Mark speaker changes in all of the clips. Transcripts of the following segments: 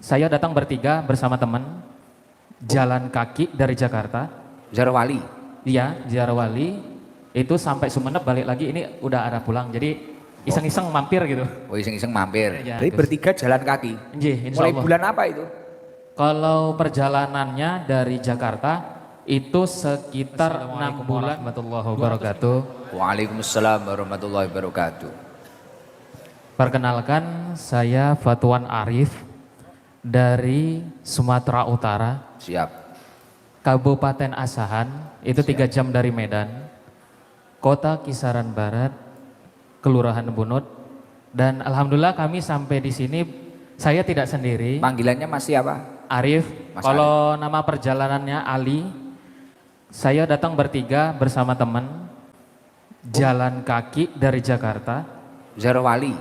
Speaker 1: Saya datang bertiga bersama teman, jalan kaki dari Jakarta.
Speaker 2: Ziarah wali.
Speaker 1: Iya, ziarah wali. Itu sampai Sumeneb balik lagi, ini udah arah pulang. Jadi iseng-iseng mampir gitu.
Speaker 2: Oh iseng-iseng mampir.
Speaker 1: Ya,
Speaker 2: Jadi
Speaker 1: Gus.
Speaker 2: bertiga jalan kaki.
Speaker 1: Nggih, insya
Speaker 2: Mulai
Speaker 1: Allah.
Speaker 2: bulan apa itu?
Speaker 1: Kalau perjalanannya dari Jakarta itu sekitar 6 bulan. Warahmatullahi wabarakatuh.
Speaker 2: Waalaikumsalam warahmatullahi wabarakatuh.
Speaker 1: Perkenalkan, saya Fatuan Arif dari Sumatera Utara,
Speaker 2: Siap.
Speaker 1: Kabupaten Asahan, itu 3 jam dari Medan, Kota Kisaran Barat, Kelurahan Bunut, dan alhamdulillah kami sampai di sini. Saya tidak sendiri,
Speaker 2: Panggilannya masih apa?
Speaker 1: Arif.
Speaker 2: Mas
Speaker 1: Kalau nama perjalanannya Ali. Saya datang bertiga bersama teman, jalan kaki dari Jakarta.
Speaker 2: Ziarah wali.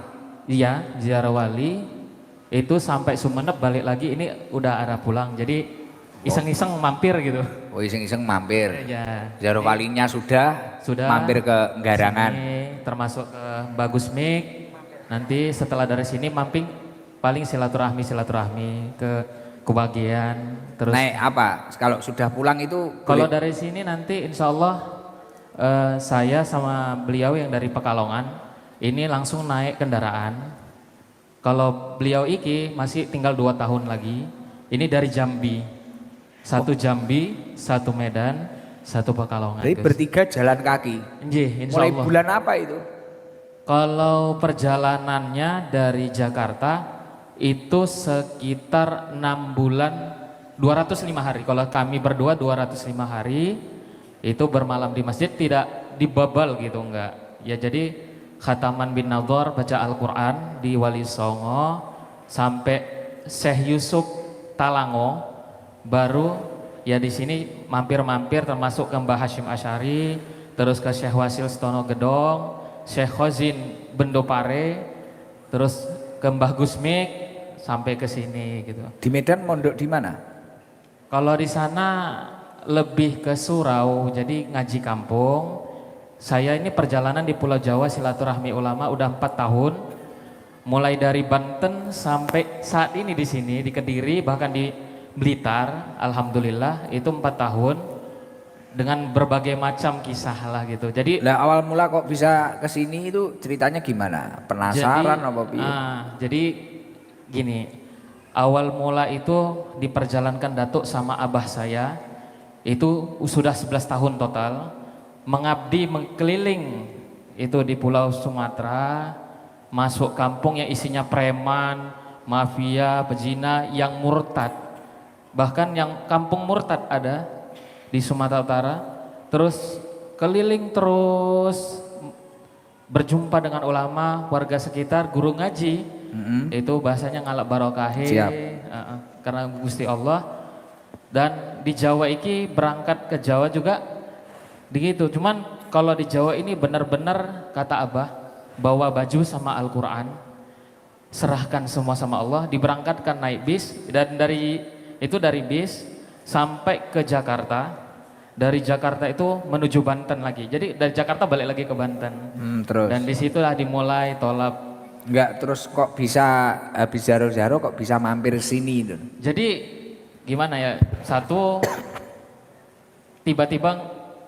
Speaker 1: Iya, ziarah wali. Itu sampai Sumeneb balik lagi, ini udah arah pulang. Jadi iseng-iseng mampir gitu.
Speaker 2: Oh iseng-iseng mampir.
Speaker 1: Ya,
Speaker 2: Ziarah walinya sudah.
Speaker 1: sudah
Speaker 2: Mampir ke Nggarangan.
Speaker 1: sini, termasuk ke Bagus Mik. Nanti setelah dari sini mamping paling silaturahmi ke kebagian. Terus
Speaker 2: Naik apa? Kalau sudah pulang itu
Speaker 1: kalau
Speaker 2: boleh-
Speaker 1: dari sini nanti insya Allah saya sama beliau yang dari Pekalongan ini langsung naik kendaraan. Kalau beliau iki masih tinggal 2 tahun lagi. Ini dari Jambi. Satu Jambi, satu Medan, satu Pekalongan.
Speaker 2: Jadi
Speaker 1: Gus.
Speaker 2: bertiga jalan kaki.
Speaker 1: Nggih, insya
Speaker 2: Mulai
Speaker 1: Allah.
Speaker 2: bulan apa itu?
Speaker 1: Kalau perjalanannya dari Jakarta itu sekitar 6 bulan 205 hari. Kalau kami berdua 205 hari itu bermalam di masjid, tidak dibabal gitu, enggak. Ya jadi khataman bin Nadhar, baca Al-Quran di Wali Songo sampai Syekh Yusuf Talango, baru ya di sini mampir-mampir termasuk ke Mbah Hashim Asy'ari, terus ke Syekh Wasil Stono Gedong, Syekh Khozin Bendopare, terus ke Mbah Gusmik sampai ke sini gitu.
Speaker 2: Di Medan mondok di mana?
Speaker 1: Kalau di sana lebih ke surau, jadi ngaji kampung. Saya ini perjalanan di Pulau Jawa silaturahmi ulama udah 4 tahun. Mulai dari Banten sampai saat ini di sini di Kediri, bahkan di Blitar, alhamdulillah itu 4 tahun dengan berbagai macam kisah lah gitu. Jadi
Speaker 2: Lah awal mula kok bisa ke sini itu ceritanya gimana? Penasaran apa piye?
Speaker 1: jadi gini, awal mula itu diperjalankan Datuk sama abah saya, itu sudah 11 tahun total, mengabdi mengkeliling itu di Pulau Sumatera, masuk kampung yang isinya preman, mafia, pezina yang murtad, bahkan yang kampung murtad ada di Sumatera Utara. Terus keliling terus berjumpa dengan ulama, warga sekitar, guru ngaji. Itu bahasanya ngalap barokahe.
Speaker 2: Siap.
Speaker 1: Karena Gusti Allah. Dan di Jawa iki berangkat ke Jawa juga begitu. Cuman kalau di Jawa ini benar-benar kata Abah, bawa baju sama Al-Quran, serahkan semua sama Allah, diberangkatkan naik bis, dan dari bis sampai ke Jakarta. Dari Jakarta itu menuju Banten lagi. Jadi dari Jakarta balik lagi ke Banten.
Speaker 2: Terus
Speaker 1: Dan disitulah dimulai tolab.
Speaker 2: enggak, terus kok bisa habis zaro-zaro kok bisa mampir sini itu?
Speaker 1: Jadi gimana ya, satu tiba-tiba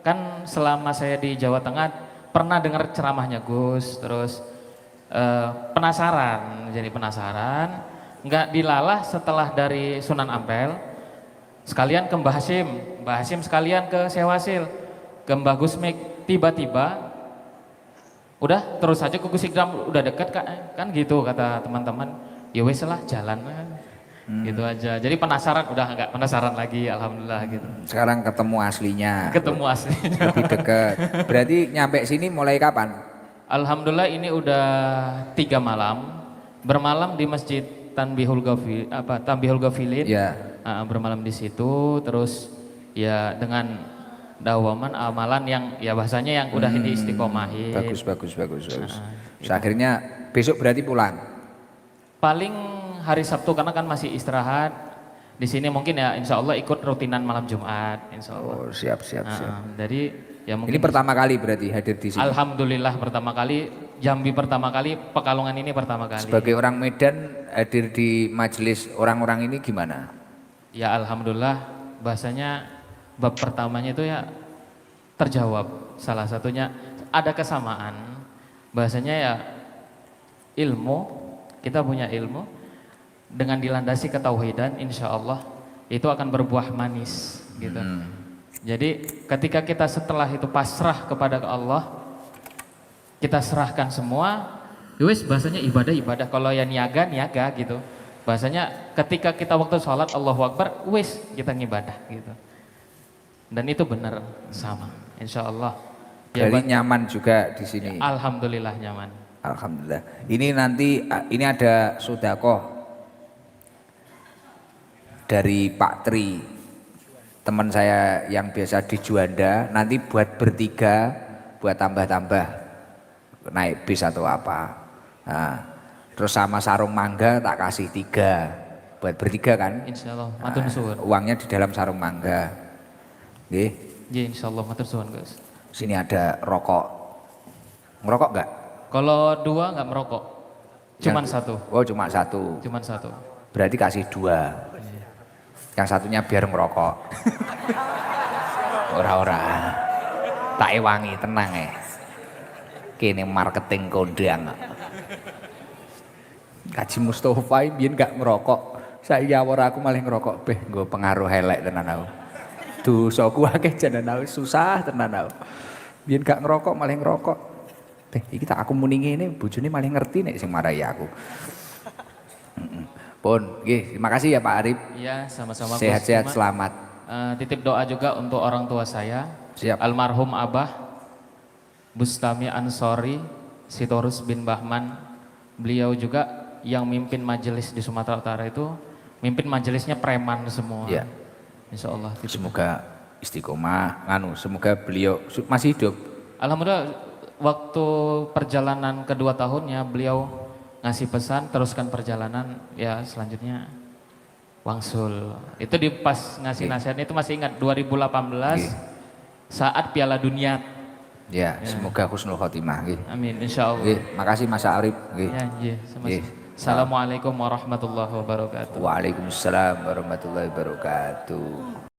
Speaker 1: kan selama saya di Jawa Tengah pernah dengar ceramahnya Gus, terus penasaran, jadi penasaran, nggak dilalah setelah dari Sunan Ampel, sekalian ke Mbah Hashim sekalian ke Syekh Wasil, ke Mbah Gusmik, tiba-tiba udah terus aja ke Gus Ikram, udah deket kan gitu kata teman-teman, ya wes lah jalan kan. Gitu aja. Jadi penasaran, udah nggak penasaran lagi, alhamdulillah gitu.
Speaker 2: Sekarang ketemu aslinya.
Speaker 1: Ketemu aslinya.
Speaker 2: Lebih dekat. Berarti nyampe sini mulai kapan?
Speaker 1: Alhamdulillah ini udah 3 malam. Bermalam di Masjid Tanbihul Ghafilin.
Speaker 2: Ya.
Speaker 1: Bermalam di situ, terus ya dengan dawaman amalan yang ya bahasanya yang udah diistiqomahin.
Speaker 2: Bagus. Terus akhirnya besok berarti pulang.
Speaker 1: Paling hari Sabtu karena kan masih istirahat. Di sini mungkin ya insya Allah ikut rutinan malam Jumat, insya Allah.
Speaker 2: Oh siap.
Speaker 1: Jadi Ya mungkin
Speaker 2: Ini pertama kali berarti hadir di sini.
Speaker 1: alhamdulillah pertama kali, Jambi pertama kali, Pekalongan ini pertama kali.
Speaker 2: Sebagai orang Medan hadir di majelis orang-orang ini gimana?
Speaker 1: Ya alhamdulillah, bahasanya bab pertamanya itu ya terjawab. Salah satunya ada kesamaan. Bahasanya ya ilmu, kita punya ilmu dengan dilandasi ketauhidan, insya Allah itu akan berbuah manis gitu. Jadi ketika kita setelah itu pasrah kepada Allah, kita serahkan semua, wis bahasanya ibadah. Kalau yang niaga gitu. Bahasanya ketika kita waktu sholat Allahu Akbar, wis kita ngibadah gitu. Dan itu benar sama, insya Allah. Ya,
Speaker 2: Jadi nyaman juga di sini.
Speaker 1: alhamdulillah nyaman.
Speaker 2: Alhamdulillah. Ini nanti ini ada sodakoh dari Pak Tri, teman saya yang biasa di Juanda. Nanti buat bertiga, buat tambah-tambah naik bis atau apa. Nah, terus sama sarung mangga tak kasih 3 buat bertiga kan.
Speaker 1: Insya Allah, matur suwun.
Speaker 2: Uangnya di dalam sarung mangga. Nggih.
Speaker 1: Ya insya Allah matur suwun guys.
Speaker 2: Sini ada rokok. Ngerokok enggak?
Speaker 1: Kalau 2 nggak merokok, cuman 1.
Speaker 2: Oh, cuma 1.
Speaker 1: Cuman 1.
Speaker 2: Berarti kasih 2. Yang satunya biar ngerokok. Ora-ora. Tak ewangi, tenang ya. Kini marketing kondang. Kaji Mustafa biyen gak ngerokok. Saya ora aku malah ngerokok. Beh, nggo pengaruh elek tenan aku. Dosaku akeh janan aku susah tenan aku. Biyen gak ngerokok malah ngerokok. Beh, iki tak aku muni ngene, bojone malah ngerti nek sing marahi aku. Pun, terima kasih ya Pak Arif.
Speaker 1: Iya, sama-sama.
Speaker 2: Sehat-sehat,
Speaker 1: Gus.
Speaker 2: selamat.
Speaker 1: Titip doa juga untuk orang tua saya.
Speaker 2: Siap.
Speaker 1: Almarhum Abah Bustami Ansori Sitorus bin Bahman. Beliau juga yang mimpin majelis di Sumatera Utara itu, mimpin majelisnya preman semua.
Speaker 2: Ya.
Speaker 1: Insya Allah.
Speaker 2: Semoga istiqomah, semoga beliau masih hidup.
Speaker 1: Alhamdulillah, waktu perjalanan kedua tahunnya beliau ngasih pesan teruskan perjalanan, ya selanjutnya wangsul. Itu di pas ngasih nasihat itu masih ingat 2018 saat Piala Dunia.
Speaker 2: Ya, semoga husnul khotimah.
Speaker 1: Amin, insya Allah.
Speaker 2: Makasih Mas Arif.
Speaker 1: Ya, sama-sama. Assalamualaikum warahmatullahi wabarakatuh.
Speaker 2: Waalaikumsalam warahmatullahi wabarakatuh.